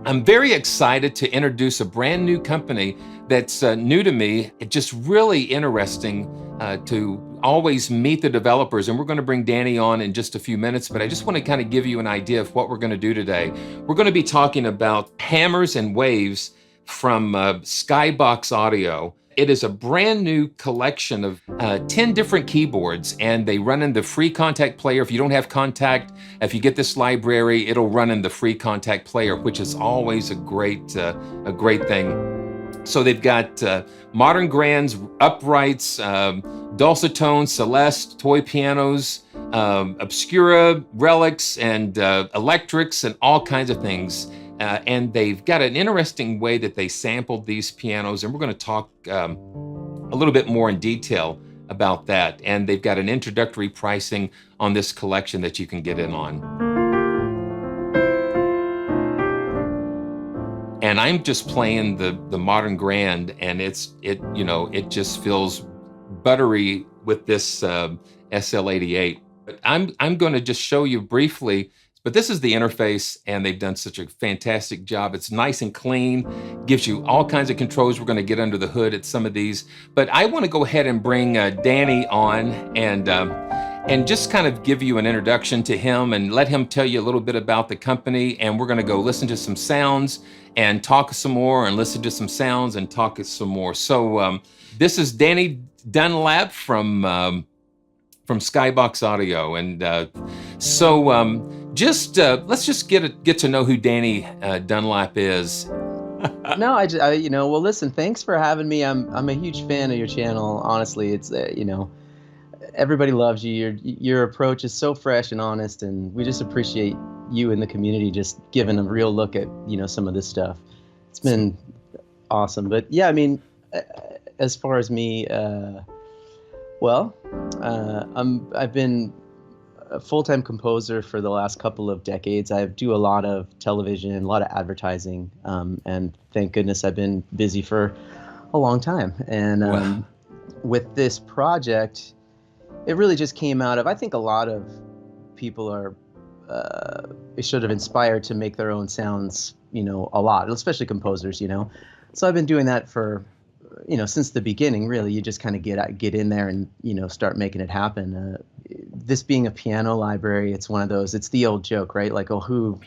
I'm very excited to introduce a brand new company that's new to me. It's just really interesting to always meet the developers, and we're going to bring Danny on in just a few minutes, but I just want to kind of give you an idea of what we're going to do today. We're going to be talking about hammers and waves from Skybox Audio. It is a brand new collection of 10 different keyboards, and they run in the free Contact player. If you don't have Contact, if you get this library, it'll run in the free Contact player, which is always a great thing. So they've got MODRN grands, uprights, dulcitones, Celeste, toy pianos, Obscura, Relics, and electrics, and all kinds of things. And they've got an interesting way that they sampled these pianos, and we're going to talk a little bit more in detail about that. And they've got an introductory pricing on this collection that you can get in on. And I'm just playing the MODRN Grand, and it just feels buttery with this SL88. But I'm going to just show you briefly. But this is the interface, and they've done such a fantastic job. It's nice and clean, gives you all kinds of controls. We're going to get under the hood at some of these. But I want to go ahead and bring Danny on and just kind of give you an introduction to him and let him tell you a little bit about the company. And we're going to go listen to some sounds and talk some more, and listen to some sounds and talk some more. So this is Danny Dunlap from Skybox Audio. And let's just get to know who Danny Dunlap is. No, well, listen, thanks for having me. I'm a huge fan of your channel. Honestly, it's everybody loves you. Your approach is so fresh and honest, and we just appreciate you and the community just giving a real look at some of this stuff. It's been awesome. But yeah, I mean, as far as me, I've been a full-time composer for the last couple of decades. I do a lot of television, a lot of advertising, and thank goodness I've been busy for a long time. And Wow. With this project, it really just came out of, I think a lot of people are sort of inspired to make their own sounds, a lot, especially composers, So I've been doing that for since the beginning. Really, you just kind of get in there and start making it happen. This being a piano library, it's one of those. It's the old joke, right? Like, oh, who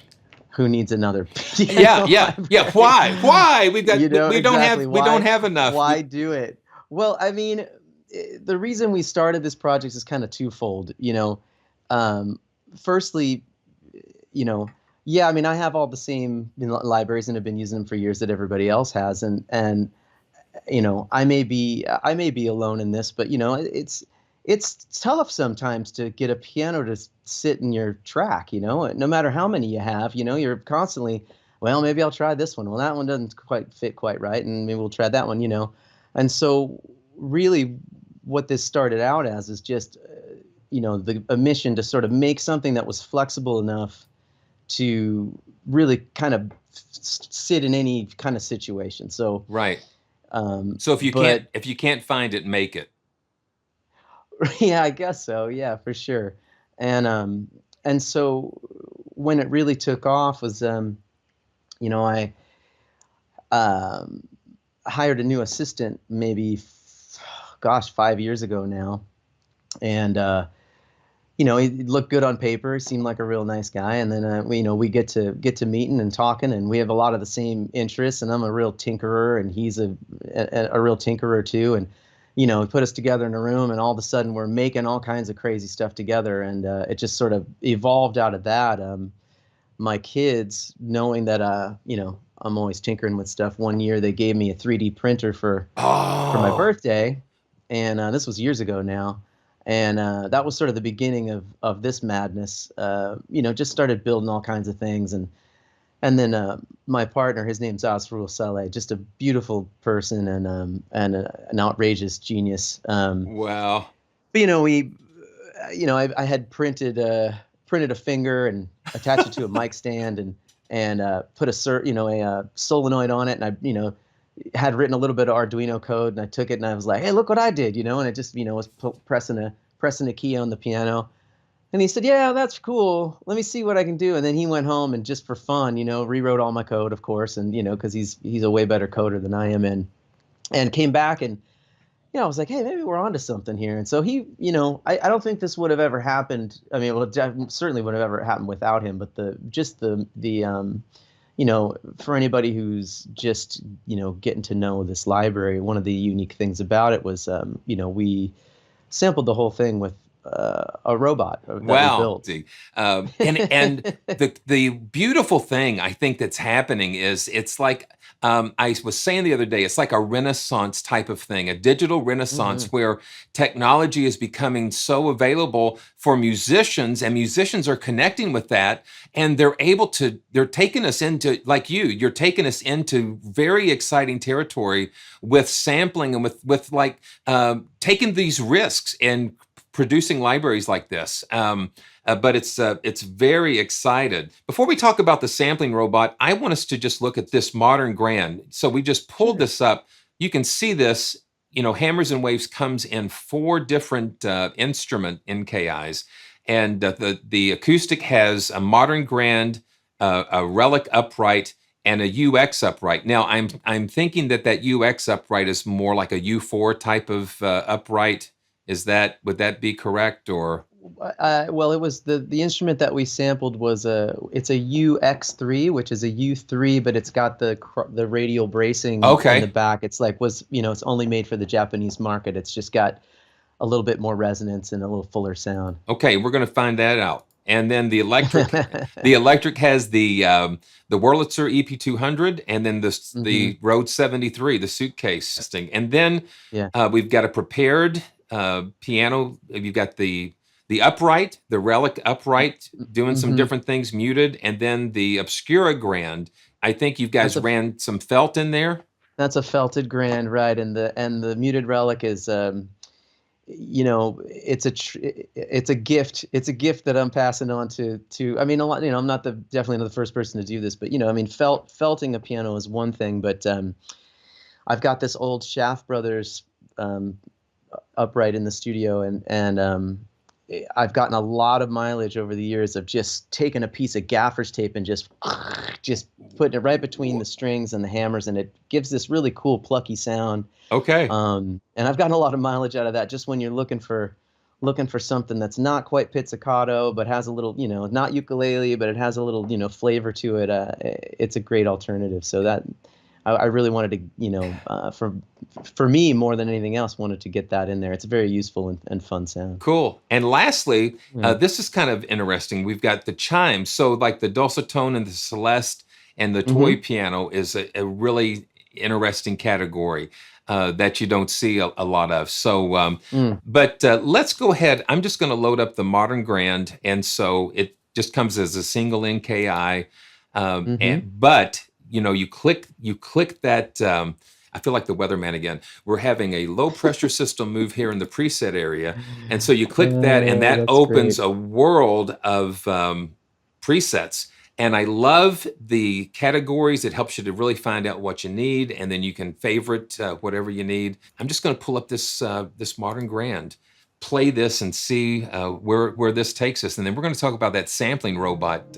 needs another piano library? Yeah. Why? We don't exactly. have enough. Why do it? Well, I mean, the reason we started this project is kind of twofold. Firstly, yeah, I mean, I have all the same libraries and have been using them for years that everybody else has, and I may be alone in this, but it's tough sometimes to get a piano to sit in your track. No matter how many you have, you're constantly, well, maybe I'll try this one. Well, that one doesn't quite fit quite right, and maybe we'll try that one. And so really, what this started out as is just a mission to sort of make something that was flexible enough to really kind of sit in any kind of situation. So Right. So if you can't find it, make it. Yeah, I guess so. Yeah, for sure. And so when it really took off was, I hired a new assistant maybe, 5 years ago now, and he looked good on paper, seemed like a real nice guy, and then we get to meeting and talking, and we have a lot of the same interests, and I'm a real tinkerer, and he's a real tinkerer too, and we put us together in a room, and all of a sudden we're making all kinds of crazy stuff together, and it just sort of evolved out of that. My kids, knowing that I'm always tinkering with stuff, one year they gave me a 3D printer for my birthday, and this was years ago now. And that was sort of the beginning of this madness. Just started building all kinds of things, and then my partner, his name's Asrul Saleh, just a beautiful person and an outrageous genius. Wow. But I had printed a finger and attached it to a mic stand and put a solenoid on it, and I had written a little bit of Arduino code, and I took it and I was like, hey, look what I did, and it just was pressing a key on the piano, And he said, yeah, that's cool. Let me see what I can do. And then he went home and just for fun, rewrote all my code, of course. And, because he's a way better coder than I am. And came back and, I was like, hey, maybe we're onto something here. And so he, I don't think this would have ever happened. I mean, well, it certainly would have ever happened without him. But for anybody who's just, getting to know this library, one of the unique things about it was, we sampled the whole thing with a robot that we built. And the beautiful thing I think that's happening is it's like I was saying the other day, it's like a renaissance type of thing, a digital renaissance where technology is becoming so available for musicians, and musicians are connecting with that, and they're taking us into, like you're taking us into very exciting territory with sampling and with like taking these risks and producing libraries like this. But it's very excited. Before we talk about the sampling robot, I want us to just look at this MODRN Grand. So we just pulled this up. You can see this, Hammers and Waves comes in 4 different instrument NKIs. And the acoustic has a MODRN Grand, a Relic upright, and a UX upright. Now, I'm thinking that UX upright is more like a U4 type of upright. Would that be correct, or? Well, it was the instrument that we sampled was it's a UX3, which is a U3, but it's got the radial bracing in the back. It's like it's only made for the Japanese market. It's just got a little bit more resonance and a little fuller sound. Okay, we're going to find that out. And then the electric, has the Wurlitzer EP200, and then the Rode 73, the suitcase thing. And then we've got a prepared piano. You've got the upright, the Relic upright, doing some different things, muted, and then the Obscura Grand. I think you guys ran some felt in there. That's a felted Grand, right? And the muted Relic is, it's a gift. It's a gift that I'm passing on to. I mean, a lot. I'm definitely not the first person to do this, but felting a piano is one thing, but I've got this old Shaft Brothers upright in the studio, and I've gotten a lot of mileage over the years of just taking a piece of gaffer's tape and just putting it right between the strings and the hammers, and it gives this really cool plucky sound. Okay. And I've gotten a lot of mileage out of that, just when you're looking for something that's not quite pizzicato, but has a little, not ukulele, but it has a little, flavor to it. It's a great alternative. So that I really wanted to, for me more than anything else, wanted to get that in there. It's a very useful and fun sound. Cool. And lastly, this is kind of interesting. We've got the chimes. So like the dulcitone and the celeste and the toy piano is a really interesting category that you don't see a lot of. So, but let's go ahead. I'm just going to load up the MODRN Grand, and so it just comes as a single NKI. But you click that. I feel like the weatherman again. We're having a low pressure system move here in the preset area, and so you click that, and that opens a world of presets. And I love the categories. It helps you to really find out what you need, and then you can favorite whatever you need. I'm just going to pull up this MODRN Grand, play this, and see where this takes us, and then we're going to talk about that sampling robot.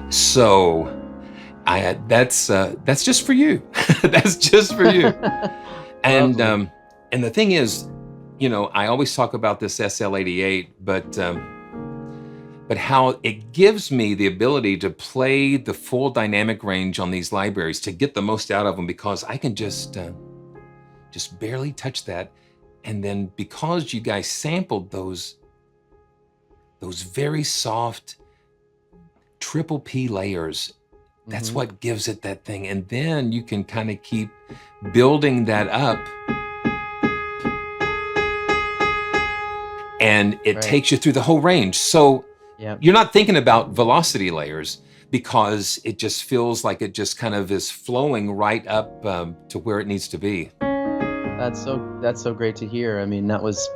So, that's just for you. That's just for you. And the thing is, I always talk about this SL88, but but how it gives me the ability to play the full dynamic range on these libraries to get the most out of them, because I can just barely touch that. And then because you guys sampled those very soft triple P layers, that's what gives it that thing. And then you can kind of keep building that up, and it takes you through the whole range. So you're not thinking about velocity layers, because it just feels like it just kind of is flowing right up to where it needs to be. That's so great to hear. I mean, that was,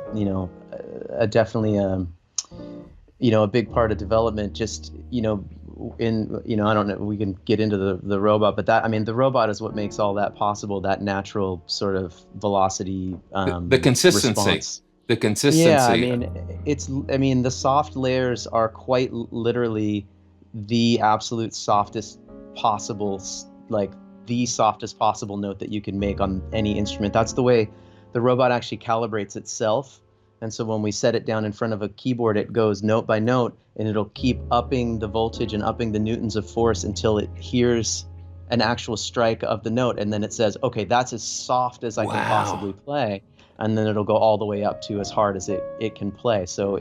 definitely a big part of development. Just, I don't know, we can get into the robot, but the robot is what makes all that possible. That natural sort of velocity, the consistency. Response. The consistency. Yeah, the soft layers are quite literally the absolute softest possible, like the softest possible note that you can make on any instrument. That's the way the robot actually calibrates itself. And so when we set it down in front of a keyboard, it goes note by note, and it'll keep upping the voltage and upping the newtons of force until it hears an actual strike of the note. And then it says, okay, that's as soft as I can possibly play. And then it'll go all the way up to as hard as it can play. So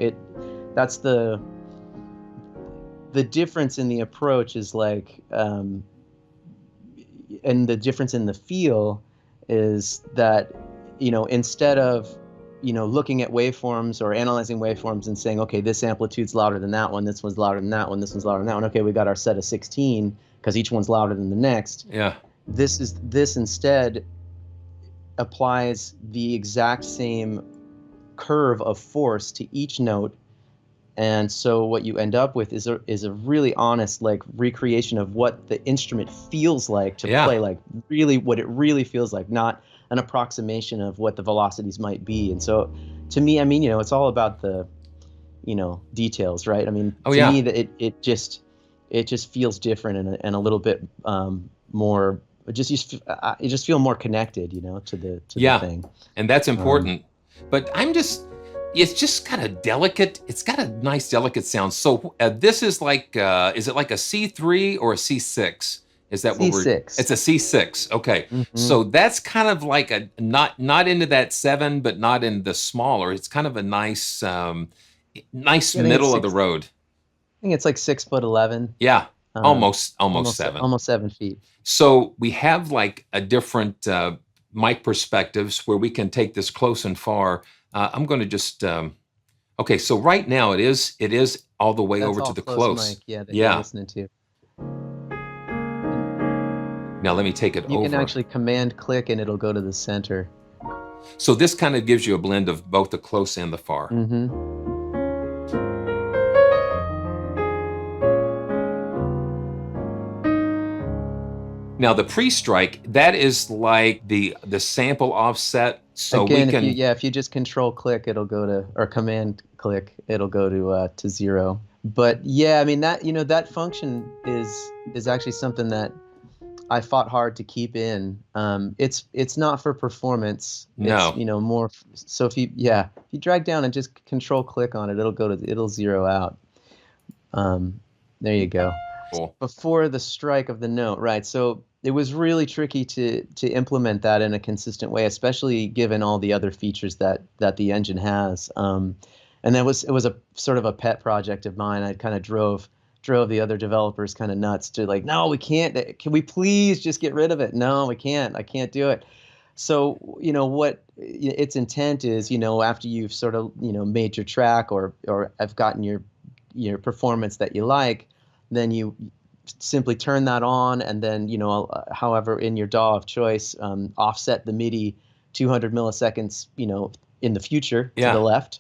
that's the difference in the approach is like, and the difference in the feel is that, instead of, looking at waveforms or analyzing waveforms and saying, okay, this amplitude's louder than that one, this one's louder than that one, this one's louder than that one. Okay, we got our set of 16 because each one's louder than the next. Yeah. This instead applies the exact same curve of force to each note, and so what you end up with is a really honest, like, recreation of what the instrument feels like to play, like really what it really feels like, not an approximation of what the velocities might be. And so to me, it's all about the details, right? To me, that it just feels different and a little bit more. You just feel more connected, to the thing. And that's important. But it's just got a delicate, it's got a nice delicate sound. So this is like, is it like a C3 or a C6? Is that what C6. It's a C6. Okay. So that's kind of like a, not into that 7, but not in the smaller. It's kind of a nice, middle of the road. I think it's like 6'11". Yeah. Almost 7. Almost 7 feet. So we have like a different mic perspectives where we can take this close and far. I'm going to just, okay, so right now it is all the way over to the close. Mic, that you're listening to. Now let me take it over. You can actually command click and it'll go to the center. So this kind of gives you a blend of both the close and the far. Now the pre-strike, that is like the sample offset. So again, we can, if you just control click, it'll go to, or command click, it'll go to 0. But yeah, that function is actually something that I fought hard to keep in. It's not for performance. No. It's, more. So if you drag down and just control click on it, it'll zero out. There you go. Cool. Before the strike of the note, right? So it was really tricky to implement that in a consistent way, especially given all the other features that the engine has. And it was a sort of a pet project of mine. I kind of drove the other developers kind of nuts to like, no, we can't. Can we please just get rid of it? No, we can't. I can't do it. So, what its intent is, after you've sort of, made your track or have gotten your performance that you like, then you simply turn that on, and then, however, in your DAW of choice, offset the MIDI 200 milliseconds, in the future to the left.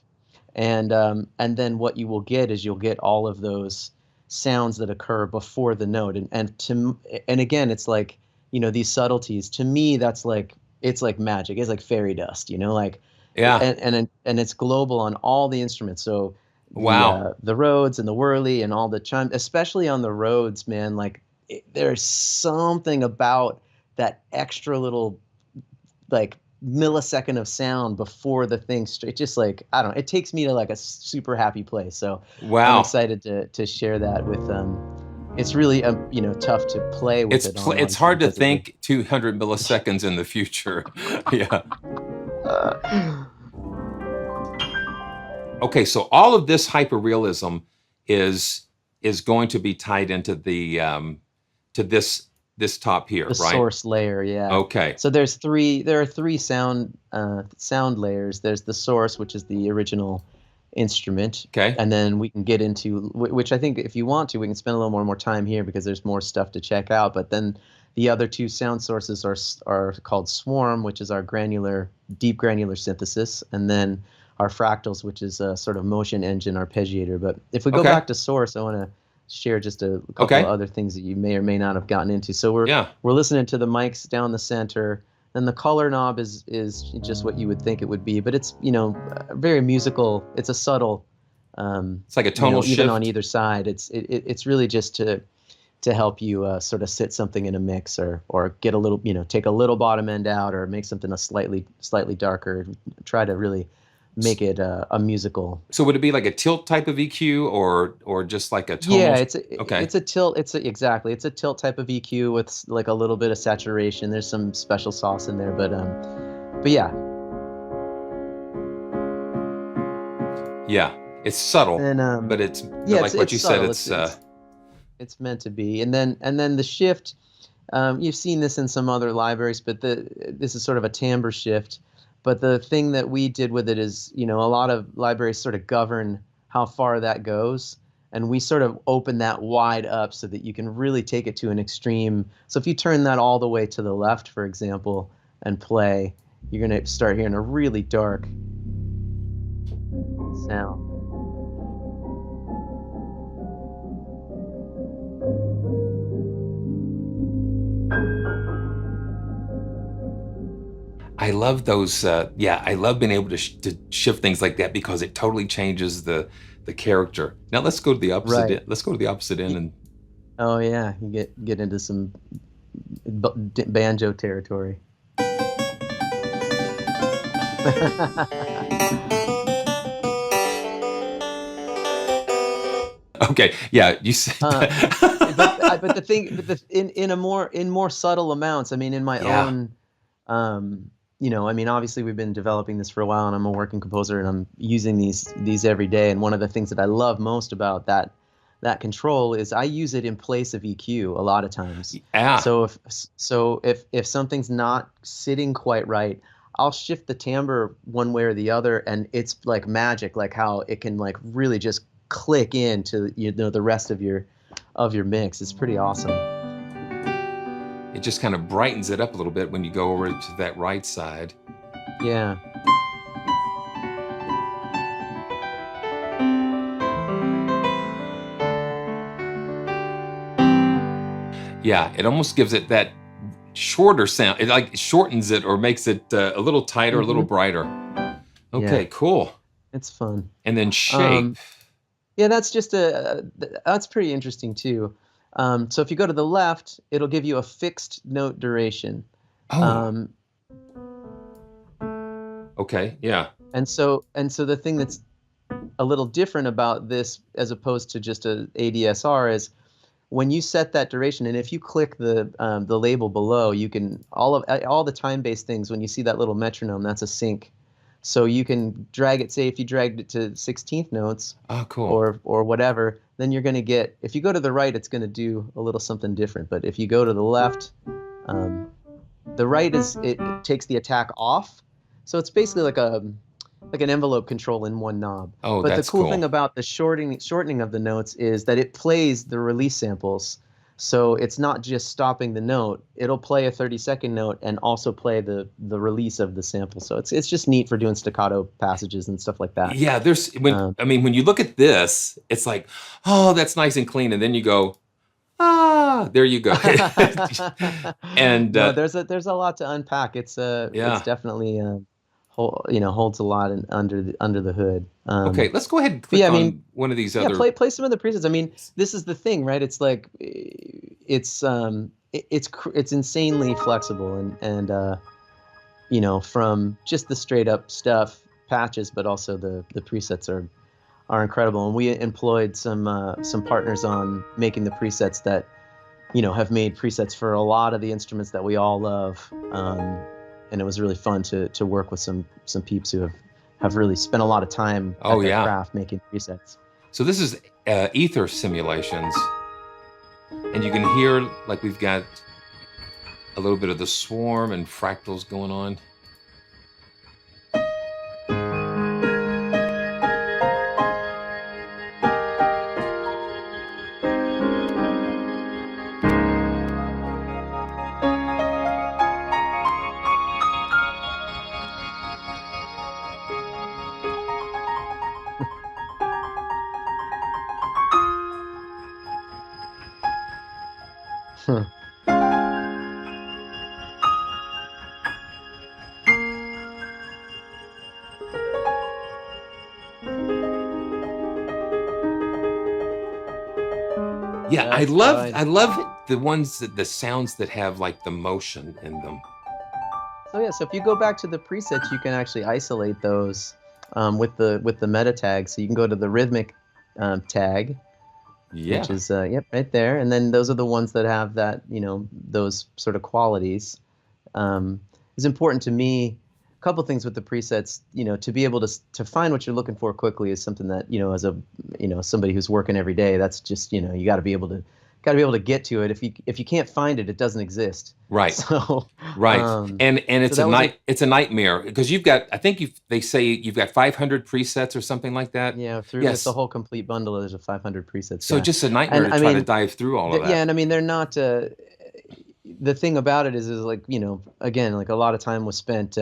And then what you will get is you'll get all of those sounds that occur before the note. And again, it's like, these subtleties, to me, that's like, it's like magic. It's like fairy dust, and it's global on all the instruments. So the Rhodes and the Whirly and all the chime, especially on the Rhodes, man, like there's something about that extra little like millisecond of sound before the thing straight. Just like, I don't know, it takes me to like a super happy place. So I'm Wow. excited to share that with it's really you know, tough to play with it on, It's obviously, hard to because of the think 200 milliseconds in the future. Yeah. Okay, so all of this hyperrealism is going to be tied into the to this top here, the right? source layer, yeah. Okay. So there are three sound layers. There's the source, which is the original instrument, Okay. and then we can get into which I think if you want to, we can spend a little more time here because there's more stuff to check out. But then the other two sound sources are called Swarm, which is our deep granular synthesis, and then our fractals, which is a sort of motion engine arpeggiator. But if we go Okay. back to source, I want to share just a couple Okay. of other things that you may or may not have gotten into. So Yeah. we're listening to the mics down the center, and the color knob is just what you would think it would be, but it's, you know, very musical. It's a subtle. It's like a You tonal know, even on shift. either side, it's really just to help you sort of sit something in a mix, or get a little, you know, take a little bottom end out, or make something a slightly darker. Try to really make it a musical. So would it be like a tilt type of EQ or just like a tonal? Yeah, Okay. it's a tilt. Exactly. It's a tilt type of EQ with like a little bit of saturation. There's some special sauce in there, but yeah. Yeah. It's subtle, And but it's yeah, like what you said, subtle. It's meant to be. And then the shift. You've seen this in some other libraries, but this is sort of a timbre shift. But the thing that we did with it is, you know, a lot of libraries sort of govern how far that goes, and we sort of open that wide up so that you can really take it to an extreme. So if you turn that all the way to the left, for example, and play, you're going to start hearing a really dark sound. I love those. Yeah, I love being able to shift things like that because it totally changes the character. Now let's go to the opposite. Right. Let's go to the opposite end. And Oh yeah, you get into some banjo territory. okay, yeah, you said. But the thing, in more subtle amounts. I mean, in my Yeah. own, you know, I mean, obviously we've been developing this for a while, and I'm a working composer, and I'm using these every day. And one of the things that I love most about that control is I use it in place of EQ a lot of times. Yeah. So if something's not sitting quite right, I'll shift the timbre one way or the other, and it's like magic, like how it can like really just click into, you know, the rest of your mix. It's pretty awesome. It just kind of brightens it up a little bit when you go over to that right side. Yeah. Yeah, it almost gives it that shorter sound. It like shortens it or makes it a little tighter, a little brighter. Okay, Yeah. cool. It's fun. And then shape. Yeah, that's just that's pretty interesting too. So if you go to the left, it'll give you a fixed note duration. Oh. Okay, yeah. And so the thing that's a little different about this, as opposed to just a ADSR, is when you set that duration, and if you click the label below, you can all the time-based things. When you see that little metronome, that's a sync. So you can drag it. Say if you dragged it to 16th notes, Oh, cool. or whatever, then you're going to get. If you go to the right, it's going to do a little something different. But if you go to the left, the right it takes the attack off. So it's basically like an envelope control in one knob. Oh, but that's the cool cool. thing about the shortening of the notes is that it plays the release samples. So it's not just stopping the note. It'll play a 30-second note and also play the release of the sample. So it's just neat for doing staccato passages and stuff like that. Yeah, when you look at this, it's like, oh, that's nice and clean, and then you go, there you go. And no, there's a lot to unpack. It's definitely holds a lot under the hood. Okay, let's go ahead and click on one of these other. Play some of the presets. I mean, this is the thing, right? It's like it's insanely flexible, and you know, from just the straight up stuff, patches, but also the presets are incredible. And we employed some partners on making the presets that, you know, have made presets for a lot of the instruments that we all love. And it was really fun to work with some peeps who have really spent a lot of time Oh at their yeah. craft making presets. So this is AETHER simulations, and you can hear like we've got a little bit of the swarm and fractals going on. Yeah, I love the ones the sounds that have like the motion in them. So yeah, so if you go back to the presets, you can actually isolate those with the meta tag. So you can go to the rhythmic tag, Yeah. which is yep, right there, and then those are the ones that have that, you know, those sort of qualities. It's important to me. A couple things with the presets, you know, to be able to find what you're looking for quickly is something that, you know, as a, you know, somebody who's working every day, that's just, you know, you got to be able to get to it. If you can't find it, it doesn't exist. Right. So right. And it's so it's a nightmare because you've got, I think they say you've got 500 presets or something like that. Yeah, with Yes. the whole complete bundle, there's a 500 presets. So yeah. just a nightmare And, to try to dive through all of that. Yeah, and I mean they're not. The thing about it is like, you know, again, like a lot of time was spent.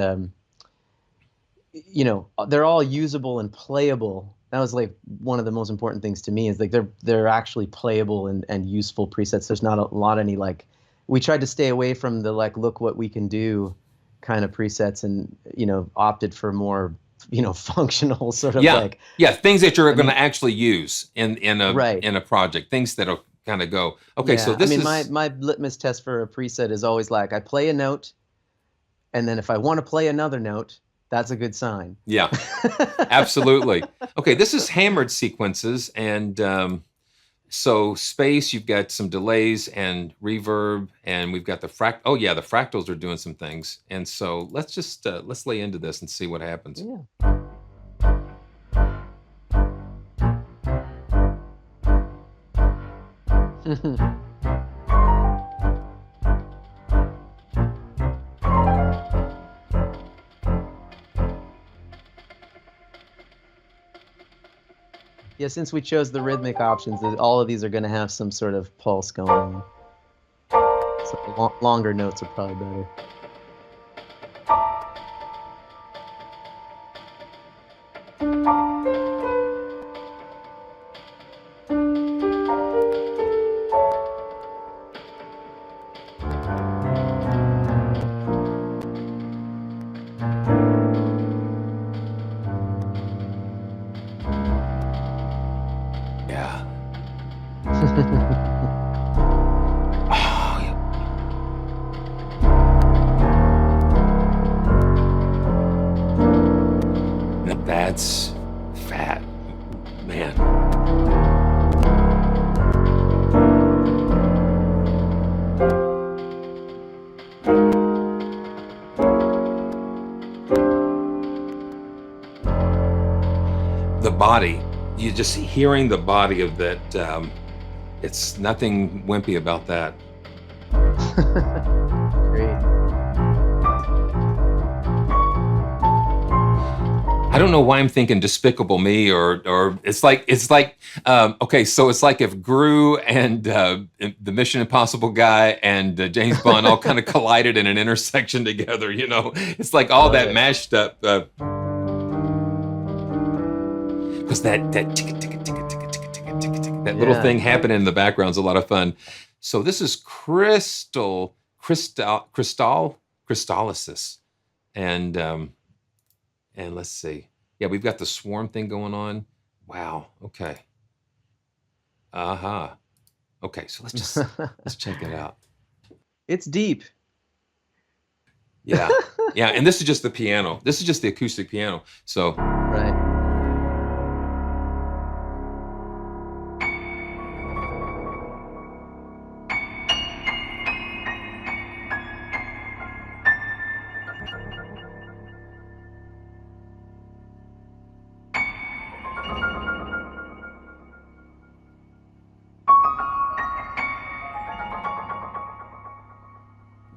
You know, they're all usable and playable. That was like one of the most important things to me, is like they're actually playable and useful presets. There's not a lot any like, we tried to stay away from the like, look what we can do kind of presets, and, you know, opted for more, you know, functional sort of like, things that you're going to actually use in a project, things that'll kind of go, okay, so this is my litmus test for a preset is always like, I play a note, and then if I want to play another note, that's a good sign. Yeah, absolutely. Okay, this is hammered sequences, and so space, you've got some delays and reverb, and we've got the oh yeah, the fractals are doing some things. And so let's just let's lay into this and see what happens. Yeah. Yeah, since we chose the rhythmic options, all of these are going to have some sort of pulse going on. So longer notes are probably better. That's fat, man. The body, you just hearing the body of that, it's nothing wimpy about that. Great. I don't know why I'm thinking Despicable Me, or it's like okay, so it's like if Gru and the Mission Impossible guy and James Bond all kind of collided in an intersection together. You know, it's like all that mashed up. Because that little thing happening in the background is a lot of fun. So this is CRYSTALISIS, and let's see. Yeah, we've got the swarm thing going on. Wow. Okay. Okay, so let's check it out. It's deep. Yeah. Yeah, and this is just the piano. This is just the acoustic piano. So Right.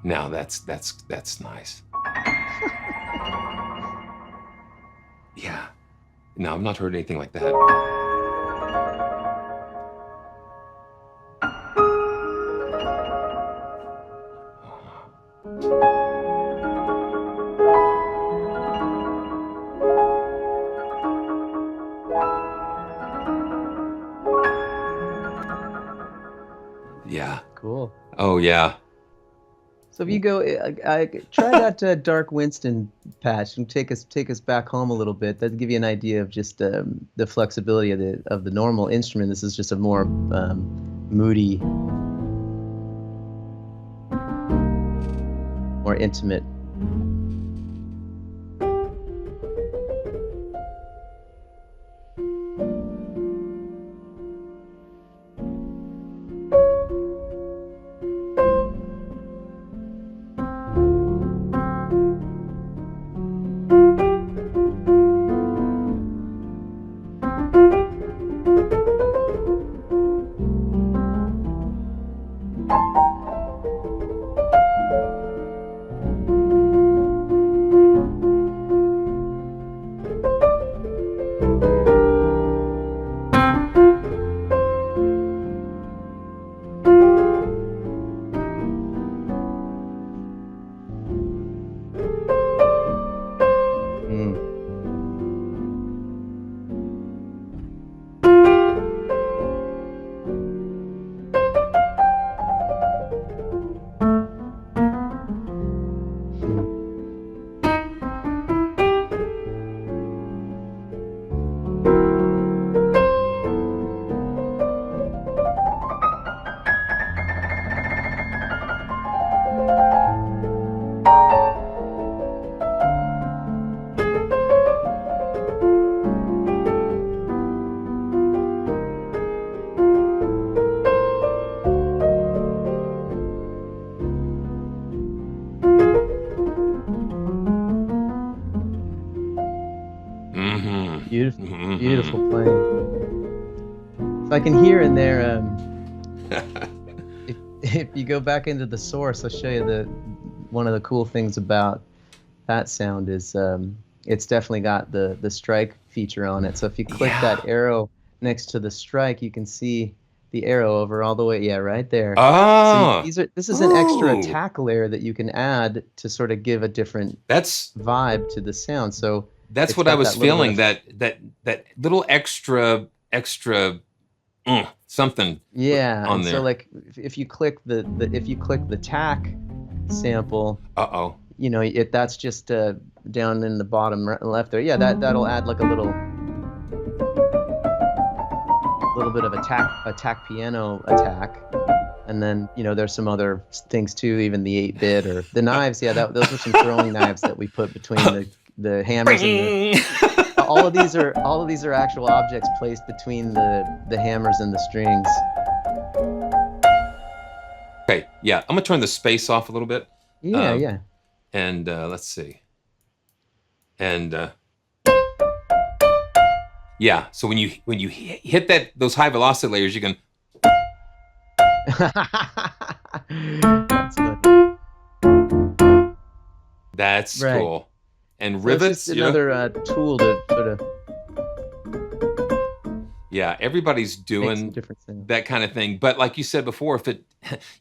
now that's nice. Yeah. No, I've not heard anything like that. Yeah. Cool. Oh yeah. So if you go, I try that Dark Winston patch and take us back home a little bit. That'll give you an idea of just the flexibility of the normal instrument. This is just a more moody, more intimate. Beautiful, beautiful playing. So I can hear in there. If you go back into the source, I'll show you one of the cool things about that sound is it's definitely got the strike feature on it. So if you click that arrow next to the strike, you can see the arrow over all the way. Yeah, right there. Oh, so this is an extra attack layer that you can add to sort of give a different vibe to the sound. So that's what I was feeling. That little extra something. Yeah, on and there. so like if you click the tack sample. You know, that's just down in the bottom left there. Yeah, that'll add like a little bit of attack piano attack. And then, you know, there's some other things too, even the 8-bit or the knives. Yeah, those were some throwing knives that we put between the hammers and all of these are actual objects placed between the hammers and the strings. Okay, yeah, I'm gonna turn the space off a little bit. Yeah, yeah. And let's see. And yeah, so when you hit those high velocity layers, you can. That's good. That's right. Cool. And so rivets. It's just another tool to sort of. Yeah, everybody's doing that kind of thing. But like you said before, if it,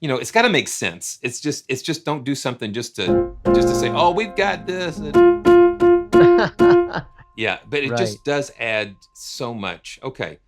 you know, it's got to make sense. It's just don't do something just to say, oh, we've got this. Yeah, but it just does add so much. Okay,